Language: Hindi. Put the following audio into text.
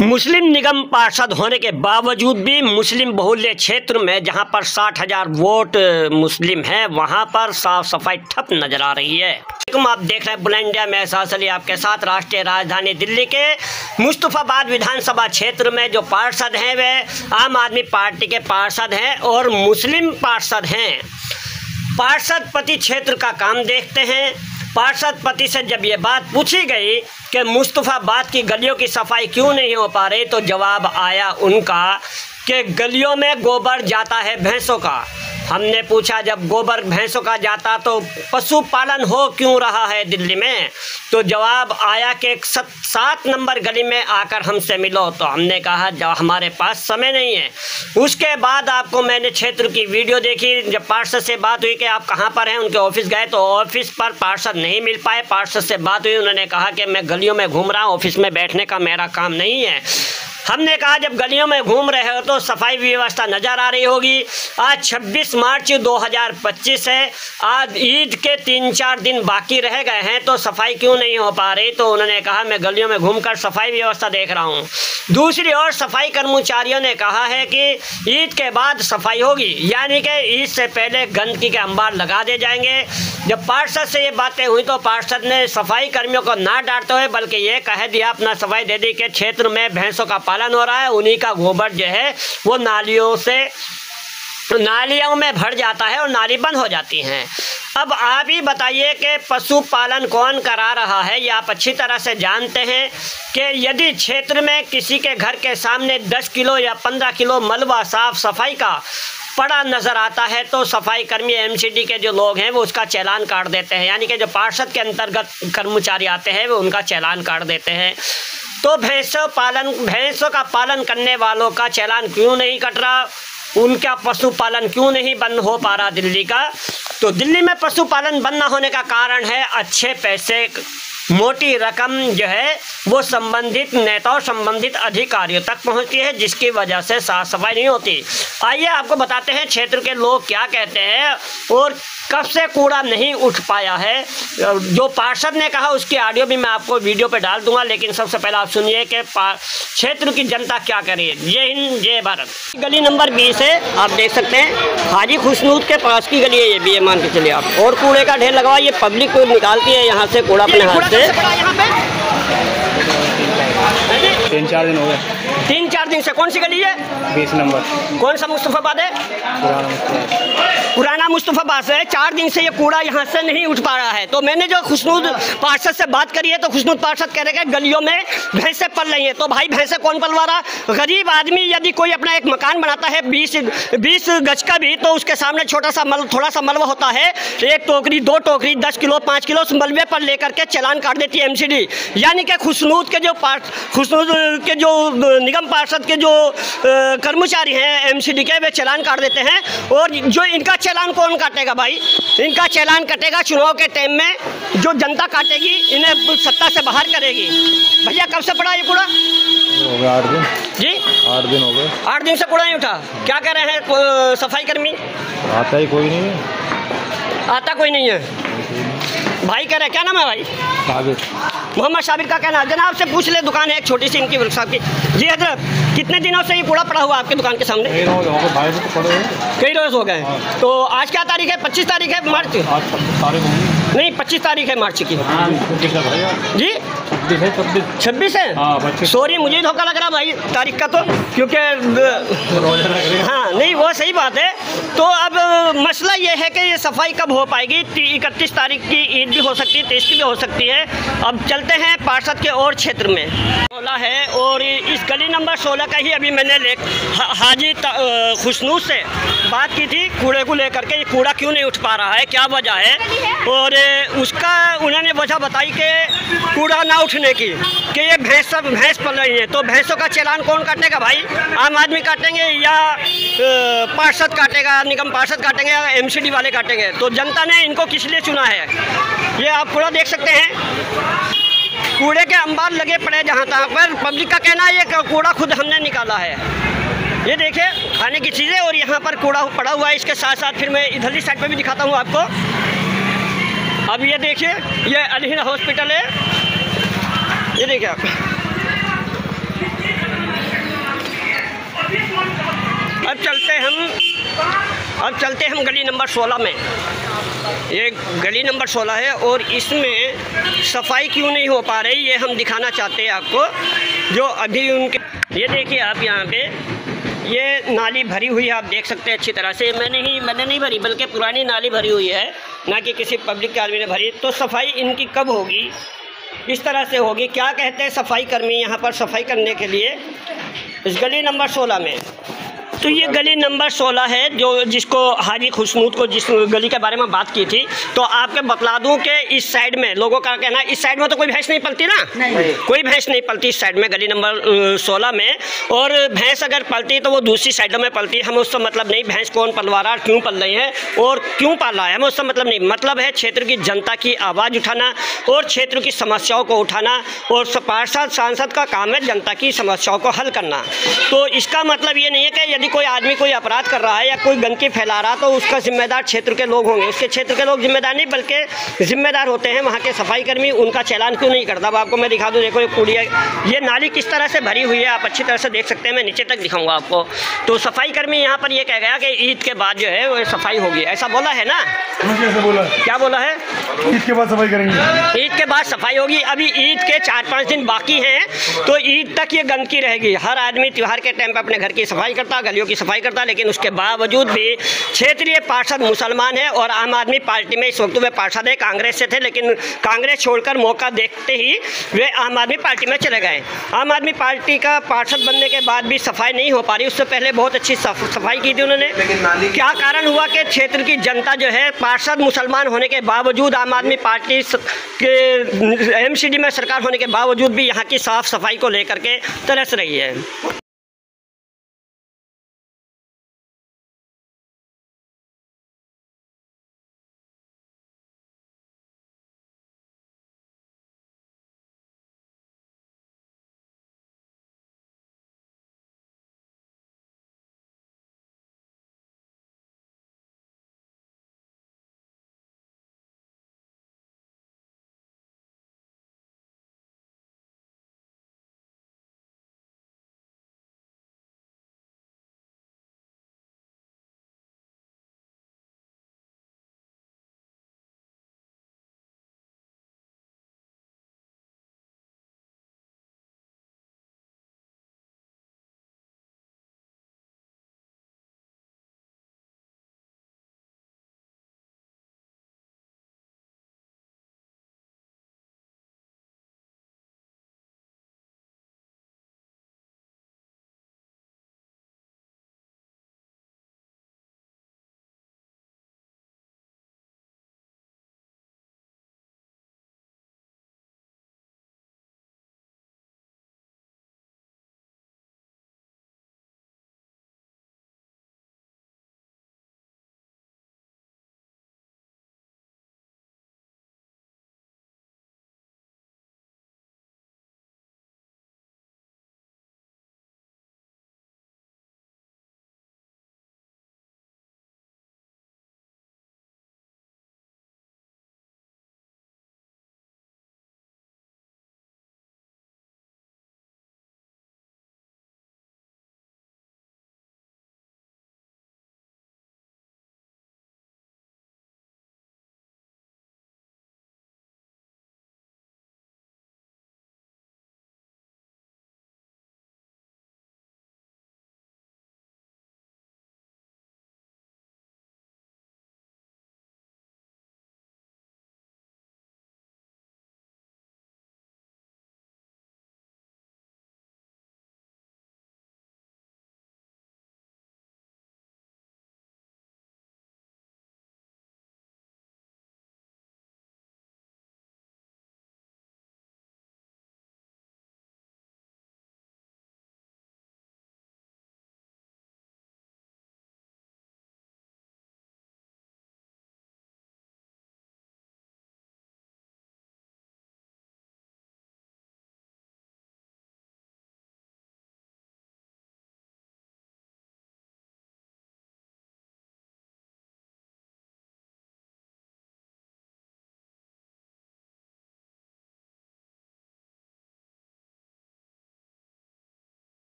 मुस्लिम निगम पार्षद होने के बावजूद भी मुस्लिम बहुल्य क्षेत्र में जहां पर 60,000 वोट मुस्लिम हैं वहां पर साफ सफाई ठप नजर आ रही है। आप देख रहे हैं बुलंद इंडिया में एहसास अली आपके साथ। राष्ट्रीय राजधानी दिल्ली के मुस्तफाबाद विधानसभा क्षेत्र में जो पार्षद हैं वे आम आदमी पार्टी के पार्षद हैं और मुस्लिम पार्षद हैं। पार्षद पति क्षेत्र का काम देखते हैं। पार्षद पति से जब ये बात पूछी गई कि मुस्तफाबाद की गलियों की सफाई क्यों नहीं हो पा रही, तो जवाब आया उनका कि गलियों में गोबर जाता है भैंसों का। हमने पूछा जब गोबर भैंसों का जाता तो पशुपालन हो क्यों रहा है दिल्ली में, तो जवाब आया कि 7 नंबर गली में आकर हमसे मिलो। तो हमने कहा जब हमारे पास समय नहीं है। उसके बाद आपको मैंने क्षेत्र की वीडियो देखी, जब पार्षद से बात हुई कि आप कहाँ पर हैं, उनके ऑफिस गए तो ऑफिस पर पार्षद नहीं मिल पाए। पार्षद से बात हुई, उन्होंने कहा कि मैं गलियों में घूम रहा हूँ, ऑफिस में बैठने का मेरा काम नहीं है। हमने कहा जब गलियों में घूम रहे हो तो सफाई व्यवस्था नज़र आ रही होगी। आज 26 मार्च 2025 है, आज ईद के 3-4 दिन बाकी रह गए हैं, तो सफाई क्यों नहीं हो पा रही। तो उन्होंने कहा मैं गलियों में घूमकर सफाई व्यवस्था देख रहा हूं। दूसरी ओर सफाई कर्मचारियों ने कहा है कि ईद के बाद सफाई होगी, यानी कि ईद से पहले गंदगी के अंबार लगा दे जाएंगे। जब पार्षद से ये बातें हुई तो पार्षद ने सफाई कर्मियों को ना डांटते हुए बल्कि ये कह दिया, अपना सफाई दे दी कि क्षेत्र में भैंसों का पालन हो रहा है, उन्हीं का गोबर जो है वो नालियों में भर जाता है और नाली बंद हो जाती हैं। अब आप ही बताइए कि पशुपालन कौन करा रहा है। ये आप अच्छी तरह से जानते हैं कि यदि क्षेत्र में किसी के घर के सामने 10 किलो या 15 किलो मलबा साफ सफाई का पड़ा नज़र आता है तो सफाई कर्मी एमसीडी के जो लोग हैं वो उसका चालान काट देते हैं, यानी कि जो पार्षद के अंतर्गत कर्मचारी आते हैं वो उनका चालान काट देते हैं। तो भैंसों का पालन करने वालों का चालान क्यों नहीं कट रहा, उनका पशुपालन क्यों नहीं बंद हो पा रहा दिल्ली का। तो दिल्ली में पशुपालन बंद न होने का कारण है अच्छे पैसे, मोटी रकम जो है वो संबंधित नेताओं, संबंधित अधिकारियों तक पहुंचती है, जिसकी वजह से साफ सफाई नहीं होती। आइए आपको बताते हैं क्षेत्र के लोग क्या कहते हैं और कब से कूड़ा नहीं उठ पाया है। जो पार्षद ने कहा उसकी ऑडियो भी मैं आपको वीडियो पे डाल दूंगा, लेकिन सबसे पहले आप सुनिए कि क्षेत्र की जनता क्या कर रही है। जय हिंद जय भारत। गली नंबर 20 है, आप देख सकते हैं हाजी खुशनूद के पास की गली है ये भी, ये मान के चलिए आप। और कूड़े का ढेर लगा हुआ, ये पब्लिक को निकालती है यहाँ से कूड़ा अपने हाथ से। 3-4 दिन हो गए। 3-4 दिन से। कौन सी गली है? 20 नंबर। कौन सा मुस्तफाबाद है? पुराना मुस्तफाबाद से। 4 दिन से ये कूड़ा यहाँ से नहीं उठ पा रहा है। तो मैंने जो खुशनूद पार्षद से बात करी है तो खुशनूद पार्षद कह रहे हैं गलियों में भैंसें पल रही हैं। तो भाई भैंसें कौन पलवा रहा? गरीब आदमी यदि कोई अपना एक मकान बनाता है 20 गज का भी, तो उसके सामने थोड़ा सा मलबा होता है, 1 टोकरी 2 टोकरी 10 किलो 5 किलो उस मलबे पर लेकर के चालान काट देती है एमसीडी। यानी कि खुशनूद के जो निगम पार्षद के जो कर्मचारी हैं एमसीडी के, वे चालान काट देते हैं। और जो इनका चालान कौन काटेगा भाई? इनका चालान कटेगा चुनाव के टाइम में, जो जनता काटेगी, इन्हें सत्ता से बाहर करेगी। भैया कब से पड़ा ये कूड़ा? हो गया 8 दिन जी, 8 दिन हो गए। 8 दिन से कूड़ा नहीं उठा। क्या कह रहे हैं सफाई कर्मी? आता ही कोई नहीं है। आता कोई नहीं है। भाई कह रहे, क्या नाम है भाई? साबिर। मोहम्मद साबिर का कहना। जनाब से पूछ ले, दुकान है एक छोटी सी इनकी वर्कशॉप की। जी हजरत, कितने दिनों से ये कूड़ा पड़ा हुआ आपकी दुकान के सामने? कई रोज हो गए। तो आज क्या तारीख है? 25 तारीख है मार्च। नहीं 25 तारीख है मार्च की। जी 26 है। सॉरी मुझे धोखा लग रहा भाई तारीख का, तो क्योंकि हाँ नहीं वो सही बात है। तो अब मसला ये है कि ये सफाई कब हो पाएगी? 31 तारीख की ईद भी हो सकती है, 23 की भी हो सकती है। अब चलते हैं पार्षद के और क्षेत्र में। 16 है और इस गली नंबर 16 का ही अभी मैंने हाजी खुशनूद से बात की थी कूड़े को लेकर के। ये कूड़ा क्यों नहीं उठ पा रहा है, क्या वजह है, और उसका उन्होंने वजह बताई कि कूड़ा ना उठने की, कि ये भैंस पल रही है। तो भैंसों का चालान कौन काटेगा भाई? आम आदमी काटेंगे या पार्षद काटेगा, निगम पार्षद काटेंगे या एमसीडी वाले काटेंगे? तो जनता ने इनको किस लिए चुना है? ये आप कूड़ा देख सकते हैं, कूड़े के अंबार लगे पड़े जहाँ तहाँ पर। पब्लिक का कहना है ये कूड़ा खुद हमने निकाला है। ये देखिए खाने की चीज़ें और यहाँ पर कूड़ा पड़ा हुआ है। इसके साथ साथ फिर मैं इधरली साइड पर भी दिखाता हूँ आपको। अब ये देखिए, ये अल-हिंद हॉस्पिटल है, ये देखिए आप। अब चलते हम गली नंबर 16 में। ये गली नंबर 16 है और इसमें सफाई क्यों नहीं हो पा रही ये हम दिखाना चाहते हैं आपको। जो अभी उनके, ये देखिए आप यहाँ पे ये नाली भरी हुई है, आप देख सकते हैं अच्छी तरह से। मैंने नहीं भरी, बल्कि पुरानी नाली भरी हुई है, ना कि किसी पब्लिक के आदमी ने भरी। तो सफाई इनकी कब होगी, इस तरह से होगी। क्या कहते हैं सफाई कर्मी यहाँ पर सफाई करने के लिए इस गली नंबर 16 में। तो ये गली नंबर 16 है, जो जिसको हाजी खुशनूद को जिस गली के बारे में बात की थी। तो आपके बतला दूं कि इस साइड में लोगों का कहना है, इस साइड में तो कोई भैंस नहीं पलती ना, नहीं। कोई भैंस नहीं पलती इस साइड में, गली नंबर 16 में। और भैंस अगर पलती तो वो दूसरी साइडों में पलती। हमें उससे मतलब नहीं भैंस कौन पलवा रहा, क्यों पल रही है और क्यों पाल रहा है, हमें उससे मतलब नहीं। मतलब है क्षेत्र की जनता की आवाज़ उठाना और क्षेत्र की समस्याओं को उठाना, और पार्षद सांसद का काम है जनता की समस्याओं को हल करना। तो इसका मतलब ये नहीं है कि यदि कोई आदमी कोई अपराध कर रहा है या कोई गंदगी फैला रहा तो उसका जिम्मेदार क्षेत्र के लोग होंगे। उसके क्षेत्र के लोग जिम्मेदार नहीं, बल्कि जिम्मेदार होते हैं वहाँ के सफाई कर्मी। उनका चालान क्यों नहीं करता। अब आपको मैं दिखा दूँ, देखो ये कूड़िया, ये नाली किस तरह से भरी हुई है, आप अच्छी तरह से देख सकते हैं। मैं नीचे तक दिखाऊंगा आपको। तो सफाई कर्मी यहाँ पर ये कह गया कि ईद के बाद जो है वो सफाई होगी, ऐसा बोला है ना। कैसे बोला? क्या बोला है? ईद के बाद सफाई करेंगे, ईद के बाद सफाई होगी। अभी ईद के 4-5 दिन बाकी हैं, तो ईद तक ये गंदगी रहेगी। हर आदमी त्यौहार के टाइम पर अपने घर की सफाई करता, गलियों की सफाई करता, लेकिन उसके बावजूद भी क्षेत्रीय पार्षद मुसलमान है। और आम आदमी पार्टी में इस वक्त वे पार्षद है, कांग्रेस से थे, लेकिन कांग्रेस छोड़कर मौका देखते ही वे आम आदमी पार्टी में चले गए। आम आदमी पार्टी का पार्षद बनने के बाद भी सफाई नहीं हो पा रही। उससे पहले बहुत अच्छी सफाई की थी उन्होंने। क्या कारण हुआ कि क्षेत्र की जनता जो है पार्षद मुसलमान होने के बावजूद, आम आदमी पार्टी के MCD में सरकार होने के बावजूद भी यहाँ की साफ सफाई को लेकर के तरस रही है।